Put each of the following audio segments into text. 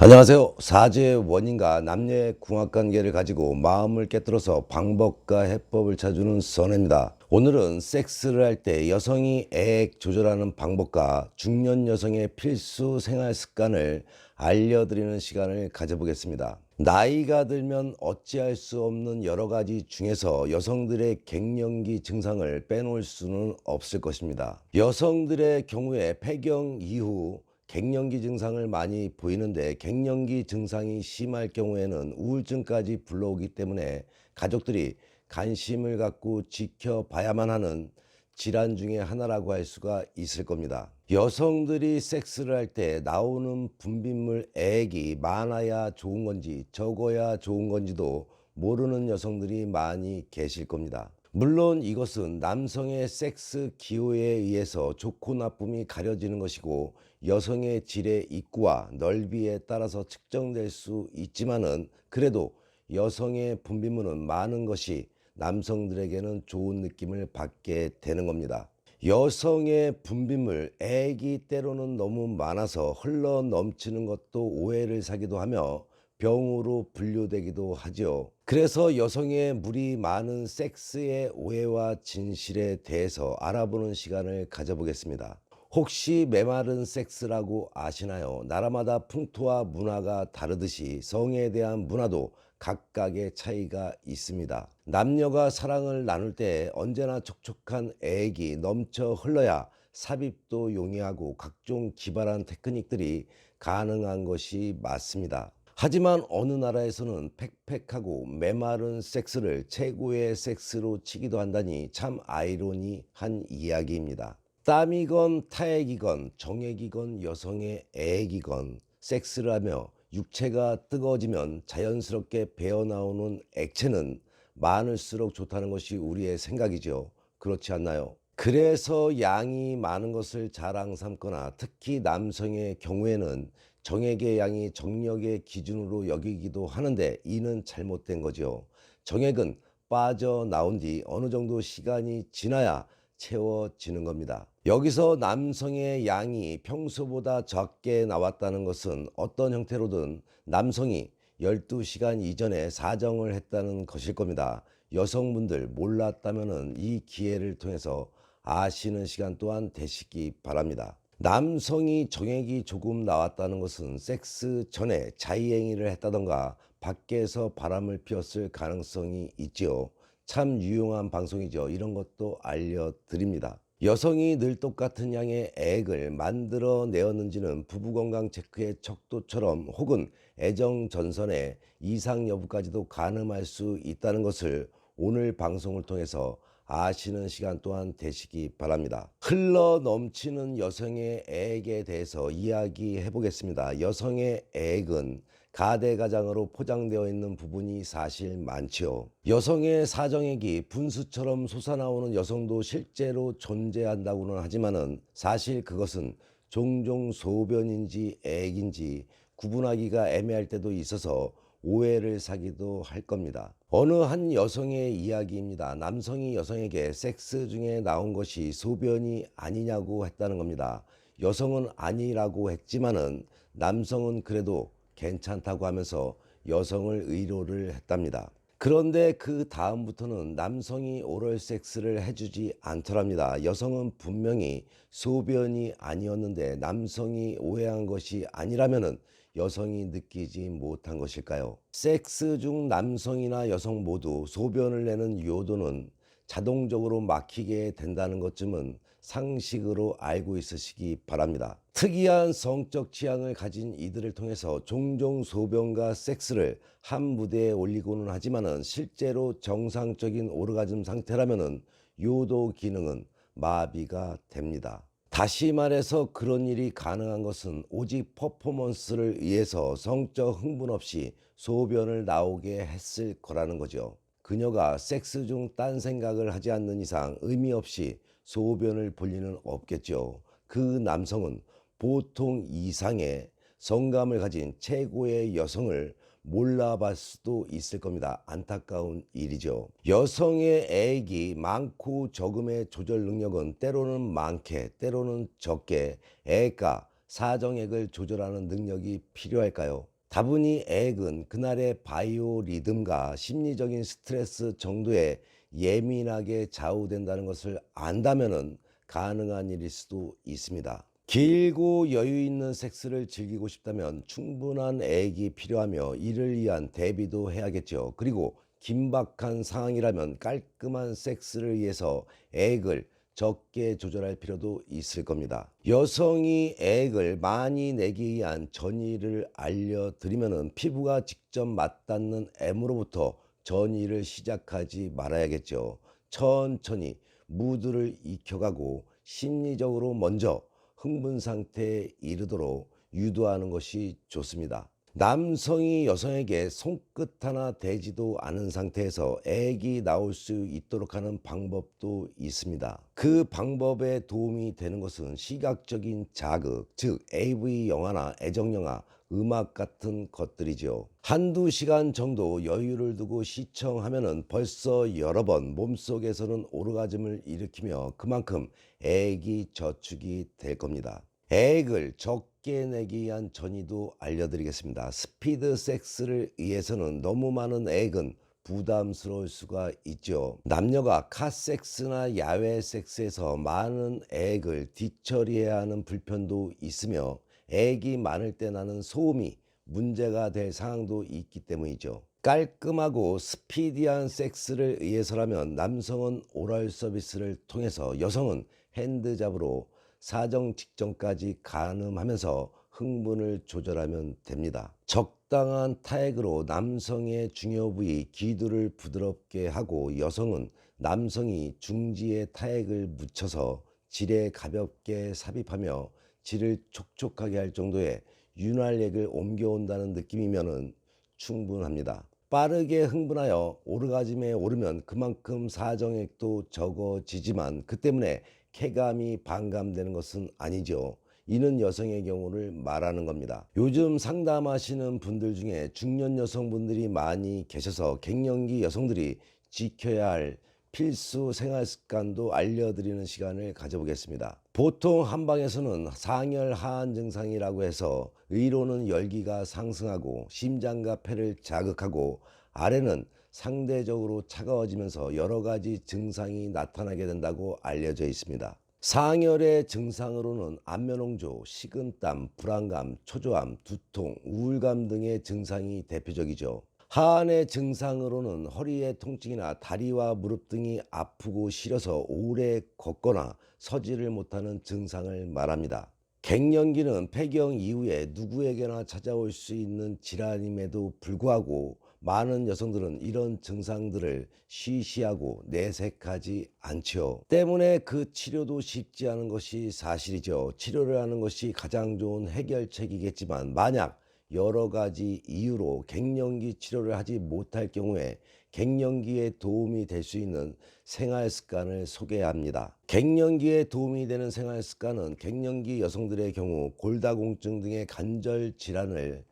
안녕하세요. 사죄의 원인과 남녀의 궁합관계를 가지고 마음을 깨뜨려서 방법과 해법을 찾아주는 선혜입니다. 오늘은 섹스를 할 때 여성이 애액 조절하는 방법과 중년 여성의 필수 생활 습관을 알려드리는 시간을 가져보겠습니다. 나이가 들면 어찌할 수 없는 여러 가지 중에서 여성들의 갱년기 증상을 빼놓을 수는 없을 것입니다. 여성들의 경우에 폐경 이후 갱년기 증상을 많이 보이는데, 갱년기 증상이 심할 경우에는 우울증까지 불러오기 때문에 가족들이 관심을 갖고 지켜봐야만 하는 질환 중에 하나라고 할 수가 있을 겁니다. 여성들이 섹스를 할 때 나오는 분비물 액이 많아야 좋은 건지 적어야 좋은 건지도 모르는 여성들이 많이 계실 겁니다. 물론 이것은 남성의 섹스 기호에 의해서 좋고 나쁨이 가려지는 것이고 여성의 질의 입구와 넓이에 따라서 측정될 수 있지만은, 그래도 여성의 분비물은 많은 것이 남성들에게는 좋은 느낌을 받게 되는 겁니다. 여성의 분비물 액이 때로는 너무 많아서 흘러 넘치는 것도 오해를 사기도 하며 병으로 분류되기도 하죠. 그래서 여성의 물이 많은 섹스의 오해와 진실에 대해서 알아보는 시간을 가져보겠습니다. 혹시 메마른 섹스라고 아시나요? 나라마다 풍토와 문화가 다르듯이 성에 대한 문화도 각각의 차이가 있습니다. 남녀가 사랑을 나눌 때 언제나 촉촉한 애액이 넘쳐 흘러야 삽입도 용이하고 각종 기발한 테크닉들이 가능한 것이 맞습니다. 하지만 어느 나라에서는 팩팩하고 메마른 섹스를 최고의 섹스로 치기도 한다니 참 아이러니한 이야기입니다. 땀이건 타액이건 정액이건 여성의 애액이건 섹스를 하며 육체가 뜨거워지면 자연스럽게 배어나오는 액체는 많을수록 좋다는 것이 우리의 생각이죠. 그렇지 않나요? 그래서 양이 많은 것을 자랑 삼거나, 특히 남성의 경우에는 정액의 양이 정력의 기준으로 여기기도 하는데, 이는 잘못된 거죠. 정액은 빠져나온 뒤 어느 정도 시간이 지나야 채워지는 겁니다. 여기서 남성의 양이 평소보다 적게 나왔다는 것은 어떤 형태로든 남성이 12시간 이전에 사정을 했다는 것일 겁니다. 여성분들 몰랐다면 이 기회를 통해서 아시는 시간 또한 되시기 바랍니다. 남성이 정액이 조금 나왔다는 것은 섹스 전에 자의행위를 했다던가 밖에서 바람을 피웠을 가능성이 있지요. 참 유용한 방송이죠. 이런 것도 알려드립니다. 여성이 늘 똑같은 양의 액을 만들어 내었는지는 부부건강 체크의 척도처럼, 혹은 애정 전선의 이상 여부까지도 가늠할 수 있다는 것을 오늘 방송을 통해서 아시는 시간 또한 되시기 바랍니다. 흘러 넘치는 여성의 액에 대해서 이야기해 보겠습니다. 여성의 액은 가대가장으로 포장되어 있는 부분이 사실 많지요. 여성의 사정액이 분수처럼 솟아나오는 여성도 실제로 존재한다고는 하지만은, 사실 그것은 종종 소변인지 액인지 구분하기가 애매할 때도 있어서 오해를 사기도 할 겁니다. 어느 한 여성의 이야기입니다. 남성이 여성에게 섹스 중에 나온 것이 소변이 아니냐고 했다는 겁니다. 여성은 아니라고 했지만은 남성은 그래도 괜찮다고 하면서 여성을 의로를 했답니다. 그런데 그 다음부터는 남성이 오럴 섹스를 해주지 않더랍니다. 여성은 분명히 소변이 아니었는데 남성이 오해한 것이 아니라면은 여성이 느끼지 못한 것일까요? 섹스 중 남성이나 여성 모두 소변을 내는 요도는 자동적으로 막히게 된다는 것쯤은 상식으로 알고 있으시기 바랍니다. 특이한 성적 취향을 가진 이들을 통해서 종종 소변과 섹스를 한 무대에 올리고는 하지만은, 실제로 정상적인 오르가즘 상태라면은 요도 기능은 마비가 됩니다. 다시 말해서 그런 일이 가능한 것은 오직 퍼포먼스를 위해서 성적 흥분 없이 소변을 나오게 했을 거라는 거죠. 그녀가 섹스 중 딴 생각을 하지 않는 이상 의미 없이 소변을 볼 리는 없겠죠. 그 남성은 보통 이상의 성감을 가진 최고의 여성을 몰라봤을 수도 있을 겁니다. 안타까운 일이죠. 여성의 애액이 많고 적음의 조절 능력은 때로는 많게 때로는 적게 애액과 사정액을 조절하는 능력이 필요할까요? 다분히 액은 그날의 바이오 리듬과 심리적인 스트레스 정도에 예민하게 좌우된다는 것을 안다면은 가능한 일일 수도 있습니다. 길고 여유 있는 섹스를 즐기고 싶다면 충분한 액이 필요하며 이를 위한 대비도 해야겠죠. 그리고 긴박한 상황이라면 깔끔한 섹스를 위해서 액을 적게 조절할 필요도 있을 겁니다. 여성이 액을 많이 내기 위한 전의를 알려드리면 피부가 직접 맞닿는 M으로부터 전의를 시작하지 말아야겠죠. 천천히 무드를 익혀가고 심리적으로 먼저 흥분 상태에 이르도록 유도하는 것이 좋습니다. 남성이 여성에게 손끝 하나 대지도 않은 상태에서 액이 나올 수 있도록 하는 방법도 있습니다. 그 방법에 도움이 되는 것은 시각적인 자극, 즉 AV 영화나 애정영화, 음악 같은 것들이죠. 한두 시간 정도 여유를 두고 시청하면은 벌써 여러 번 몸속에서는 오르가즘을 일으키며 그만큼 액이 저축이 될 겁니다. 액을 적게 내기 위한 전의도 알려드리겠습니다. 스피드 섹스를 위해서는 너무 많은 액은 부담스러울 수가 있죠. 남녀가 카섹스나 야외 섹스에서 많은 액을 뒤처리해야 하는 불편도 있으며 액이 많을 때 나는 소음이 문제가 될 상황도 있기 때문이죠. 깔끔하고 스피디한 섹스를 위해서라면 남성은 오럴 서비스를 통해서, 여성은 핸드잡으로 사정 직전까지 가늠하면서 흥분을 조절하면 됩니다. 적당한 타액으로 남성의 중요 부위 기두를 부드럽게 하고, 여성은 남성이 중지에 타액을 묻혀서 질에 가볍게 삽입하며 질을 촉촉하게 할 정도의 윤활액을 옮겨온다는 느낌이면 충분합니다. 빠르게 흥분하여 오르가즘에 오르면 그만큼 사정액도 적어지지만 그 때문에 쾌감이 반감되는 것은 아니죠. 이는 여성의 경우를 말하는 겁니다. 요즘 상담하시는 분들 중에 중년 여성분들이 많이 계셔서 갱년기 여성들이 지켜야 할 필수 생활 습관도 알려드리는 시간을 가져보겠습니다. 보통 한방에서는 상열 하한 증상이라고 해서 위로는 열기가 상승하고 심장과 폐를 자극하고 아래는 상대적으로 차가워지면서 여러 가지 증상이 나타나게 된다고 알려져 있습니다. 상열의 증상으로는 안면홍조, 식은땀, 불안감, 초조함, 두통, 우울감 등의 증상이 대표적이죠. 하한의 증상으로는 허리의 통증이나 다리와 무릎 등이 아프고 시려서 오래 걷거나 서지를 못하는 증상을 말합니다. 갱년기는 폐경 이후에 누구에게나 찾아올 수 있는 질환임에도 불구하고 많은 여성들은 이런 증상들을 쉬쉬하고 내색하지 않죠. 때문에 그 치료도 쉽지 않은 것이 사실이죠. 치료를 하는 것이 가장 좋은 해결책이겠지만 만약 여러 가지 이유로 갱년기 치료를 하지 못할 경우에 갱년기에 도움이 될 수 있는 생활 습관을 소개합니다. 갱년기에 도움이 되는 생활 습관은 갱년기 여성들의 경우 골다공증 등의 관절 질환을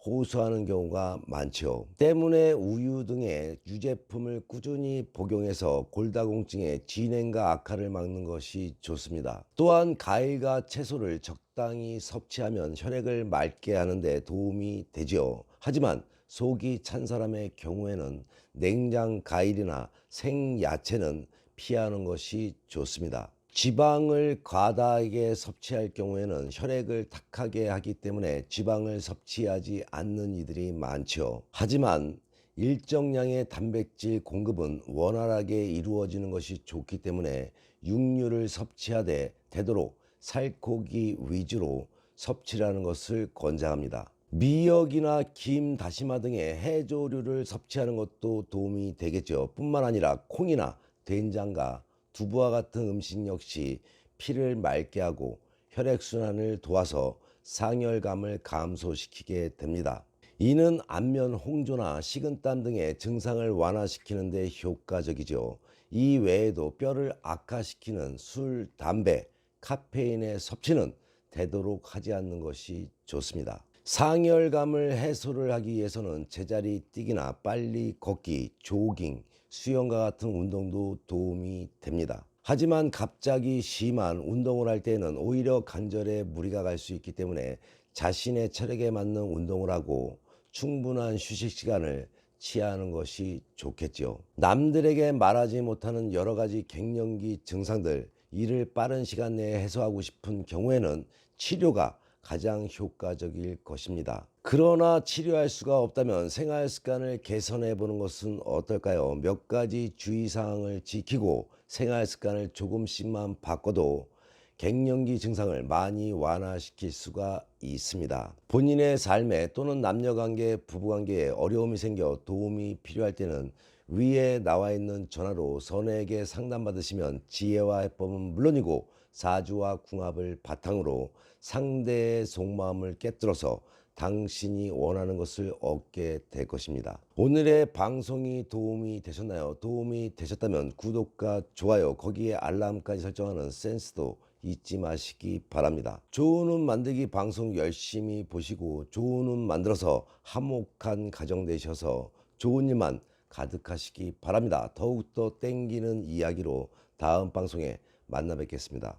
호소하는 경우가 많죠. 때문에 우유 등의 유제품을 꾸준히 복용해서 골다공증의 진행과 악화를 막는 것이 좋습니다. 또한 과일과 채소를 적당히 섭취하면 혈액을 맑게 하는 데 도움이 되죠. 하지만 속이 찬 사람의 경우에는 냉장 과일이나 생야채는 피하는 것이 좋습니다. 지방을 과다하게 섭취할 경우에는 혈액을 탁하게 하기 때문에 지방을 섭취하지 않는 이들이 많죠. 하지만 일정량의 단백질 공급은 원활하게 이루어지는 것이 좋기 때문에 육류를 섭취하되 되도록 살코기 위주로 섭취하는 것을 권장합니다. 미역이나 김, 다시마 등의 해조류를 섭취하는 것도 도움이 되겠죠. 뿐만 아니라 콩이나 된장과 두부와 같은 음식 역시 피를 맑게 하고 혈액순환을 도와서 상열감을 감소시키게 됩니다. 이는 안면 홍조나 식은땀 등의 증상을 완화시키는 데 효과적이죠. 이 외에도 뼈를 악화시키는 술, 담배, 카페인의 섭취는 되도록 하지 않는 것이 좋습니다. 상열감을 해소를 하기 위해서는 제자리 뛰기나 빨리 걷기, 조깅, 수영과 같은 운동도 도움이 됩니다. 하지만 갑자기 심한 운동을 할 때는 오히려 관절에 무리가 갈 수 있기 때문에 자신의 체력에 맞는 운동을 하고 충분한 휴식 시간을 취하는 것이 좋겠지요. 남들에게 말하지 못하는 여러 가지 갱년기 증상들, 이를 빠른 시간 내에 해소하고 싶은 경우에는 치료가 가장 효과적일 것입니다. 그러나 치료할 수가 없다면 생활 습관을 개선해 보는 것은 어떨까요? 몇 가지 주의사항을 지키고 생활 습관을 조금씩만 바꿔도 갱년기 증상을 많이 완화시킬 수가 있습니다. 본인의 삶에 또는 남녀관계, 부부관계에 어려움이 생겨 도움이 필요할 때는 위에 나와 있는 전화로 선에게 상담받으시면 지혜와 해법은 물론이고 사주와 궁합을 바탕으로 상대의 속마음을 깨뜨려서 당신이 원하는 것을 얻게 될 것입니다. 오늘의 방송이 도움이 되셨나요? 도움이 되셨다면 구독과 좋아요, 거기에 알람까지 설정하는 센스도 잊지 마시기 바랍니다. 좋은 운만들기 방송 열심히 보시고 좋은 운 만들어서 화목한 가정 되셔서 좋은 일만 가득하시기 바랍니다. 더욱더 땡기는 이야기로 다음 방송에 만나 뵙겠습니다.